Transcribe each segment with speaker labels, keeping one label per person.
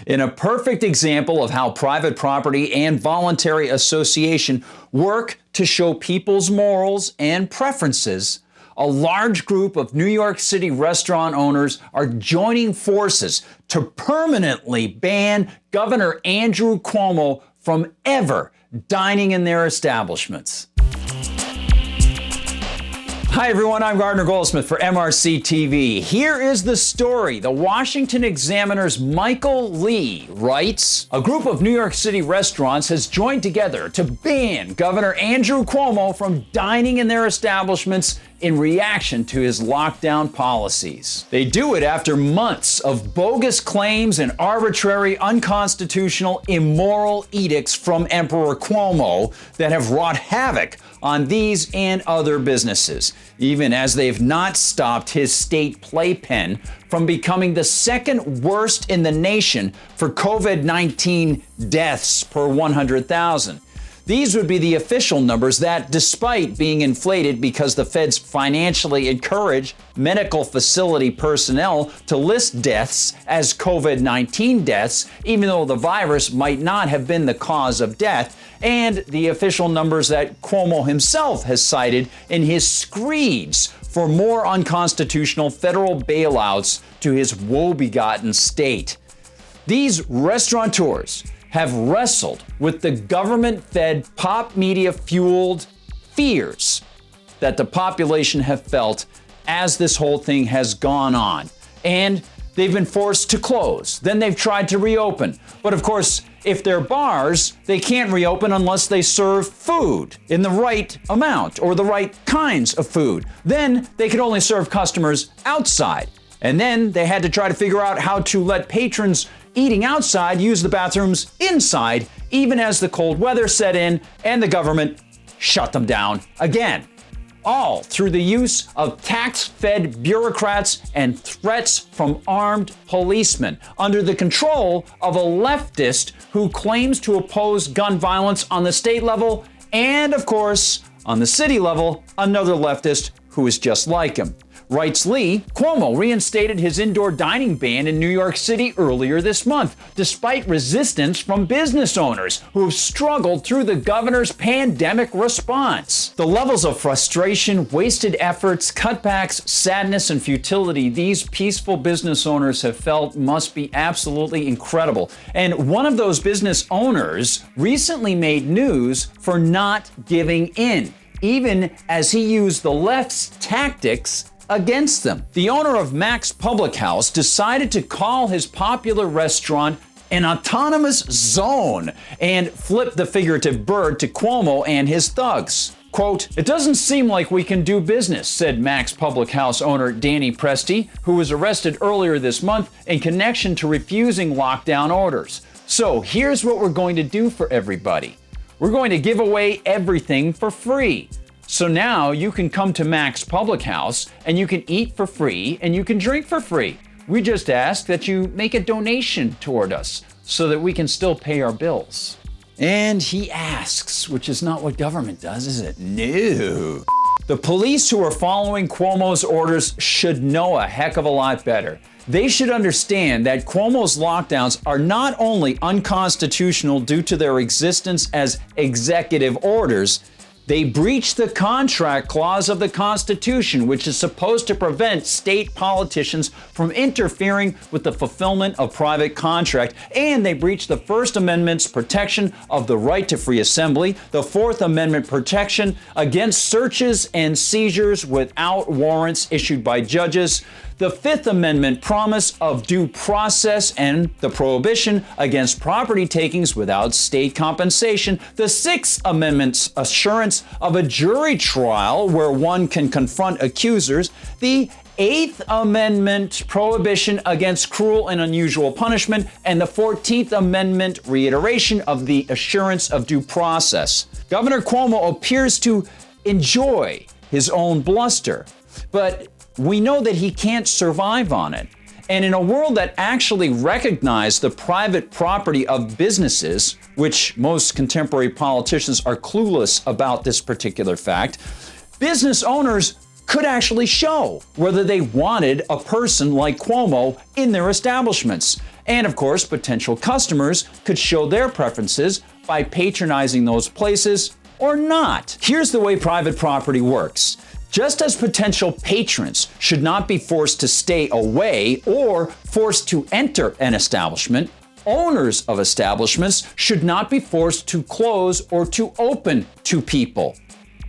Speaker 1: In a perfect example of how private property and voluntary association work to show people's morals and preferences, a large group of New York City restaurant owners are joining forces to permanently ban Governor Andrew Cuomo from ever dining in their establishments. Hi everyone, I'm Gardner Goldsmith for MRC-TV. Here is the story. The Washington Examiner's Michael Lee writes, a group of New York City restaurants has joined together to ban Governor Andrew Cuomo from dining in their establishments in reaction to his lockdown policies. They do it after months of bogus claims and arbitrary, unconstitutional, immoral edicts from Emperor Cuomo that have wrought havoc on these and other businesses, even as they've not stopped his state playpen from becoming the second worst in the nation for COVID-19 deaths per 100,000. These would be the official numbers that, despite being inflated because the feds financially encourage medical facility personnel to list deaths as COVID-19 deaths, even though the virus might not have been the cause of death, and the official numbers that Cuomo himself has cited in his screeds for more unconstitutional federal bailouts to his woe-begotten state. These restaurateurs have wrestled with the government-fed, pop media-fueled fears that the population have felt as this whole thing has gone on. And they've been forced to close. Then they've tried to reopen. But of course, if they're bars, they can't reopen unless they serve food in the right amount or the right kinds of food. Then they could only serve customers outside. And then they had to try to figure out how to let patrons eating outside use the bathrooms inside, even as the cold weather set in and the government shut them down again. All through the use of tax-fed bureaucrats and threats from armed policemen under the control of a leftist who claims to oppose gun violence on the state level and, of course, on the city level, another leftist who is just like him. Writes Lee, Cuomo reinstated his indoor dining ban in New York City earlier this month, despite resistance from business owners who have struggled through the governor's pandemic response. The levels of frustration, wasted efforts, cutbacks, sadness, and futility these peaceful business owners have felt must be absolutely incredible. And one of those business owners recently made news for not giving in, even as he used the left's tactics against them. The owner of Mac's Public House decided to call his popular restaurant an autonomous zone and flip the figurative bird to Cuomo and his thugs. Quote, "It doesn't seem like we can do business," said Mac's Public House owner Danny Presti, who was arrested earlier this month in connection to refusing lockdown orders. "So here's what we're going to do for everybody. We're going to give away everything for free. So now you can come to Mac's Public House and you can eat for free and you can drink for free. We just ask that you make a donation toward us so that we can still pay our bills." And he asks, which is not what government does, is it? No. The police who are following Cuomo's orders should know a heck of a lot better. They should understand that Cuomo's lockdowns are not only unconstitutional due to their existence as executive orders, they breach the contract clause of the Constitution, which is supposed to prevent state politicians from interfering with the fulfillment of private contract. And they breach the First Amendment's protection of the right to free assembly, the Fourth Amendment protection against searches and seizures without warrants issued by judges, the Fifth Amendment promise of due process and the prohibition against property takings without state compensation, the Sixth Amendment's assurance of a jury trial where one can confront accusers, the Eighth Amendment prohibition against cruel and unusual punishment, and the 14th Amendment reiteration of the assurance of due process. Governor Cuomo appears to enjoy his own bluster, but we know that he can't survive on it. And in a world that actually recognized the private property of businesses, which most contemporary politicians are clueless about this particular fact, business owners could actually show whether they wanted a person like Cuomo in their establishments. And of course, potential customers could show their preferences by patronizing those places or not. Here's the way private property works. Just as potential patrons should not be forced to stay away or forced to enter an establishment, owners of establishments should not be forced to close or to open to people.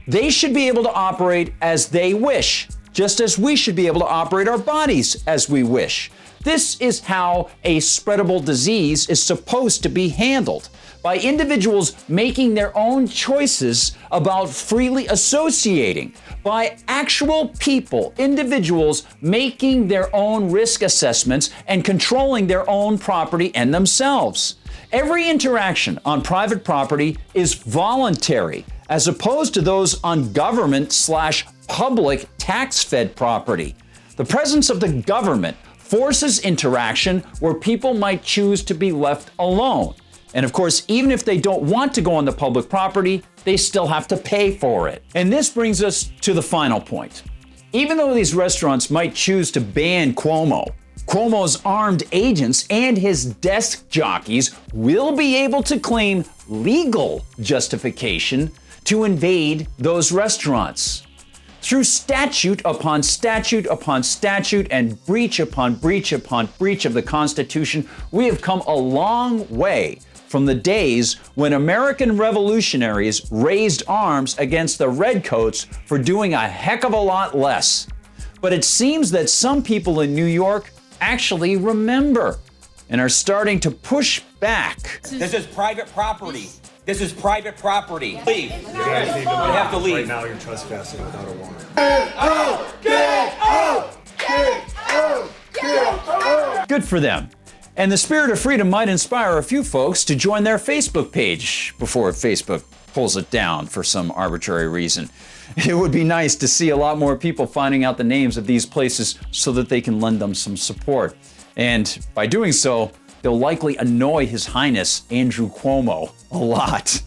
Speaker 1: They should be able to operate as they wish, just as we should be able to operate our bodies as we wish. This is how a spreadable disease is supposed to be handled, by individuals making their own choices about freely associating, by actual people, individuals making their own risk assessments and controlling their own property and themselves. Every interaction on private property is voluntary, as opposed to those on government/public tax-fed property. The presence of the government forces interaction where people might choose to be left alone. And of course, even if they don't want to go on the public property, they still have to pay for it. And this brings us to the final point. Even though these restaurants might choose to ban Cuomo, Cuomo's armed agents and his desk jockeys will be able to claim legal justification to invade those restaurants. Through statute upon statute upon statute and breach upon breach upon breach of the Constitution, we have come a long way from the days when American revolutionaries raised arms against the redcoats for doing a heck of a lot less. But it seems that some people in New York actually remember and are starting to push back.
Speaker 2: This is private property. This is private property. Leave. You have to leave.
Speaker 3: Right now you're trespassing without a warrant.
Speaker 1: Good for them. And the spirit of freedom might inspire a few folks to join their Facebook page before Facebook pulls it down for some arbitrary reason. It would be nice to see a lot more people finding out the names of these places so that they can lend them some support. And by doing so, they'll likely annoy His Highness Andrew Cuomo a lot.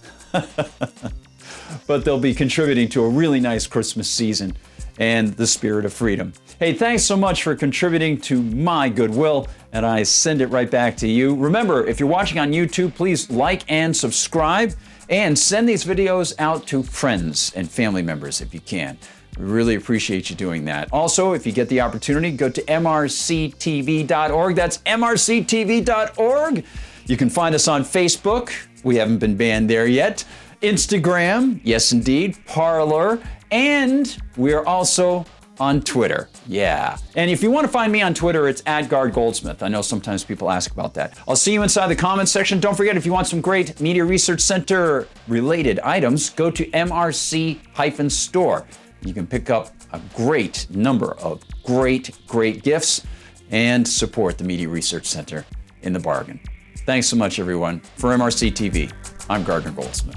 Speaker 1: But they'll be contributing to a really nice Christmas season and the spirit of freedom. Hey, thanks so much for contributing to my goodwill, and I send it right back to you. Remember, if you're watching on YouTube, please like and subscribe, and send these videos out to friends and family members if you can. We really appreciate you doing that. Also, if you get the opportunity, go to MRCTV.org. That's MRCTV.org. You can find us on Facebook. We haven't been banned there yet. Instagram, yes indeed, Parler, and we're also on Twitter. Yeah. And if you want to find me on Twitter, it's @GuardGoldsmith. I know sometimes people ask about that. I'll see you inside the comments section. Don't forget, if you want some great Media Research Center related items, go to MRC-Store. You can pick up a great number of great gifts and support the Media Research Center in the bargain. Thanks so much, everyone. For MRC TV, I'm Gardner Goldsmith.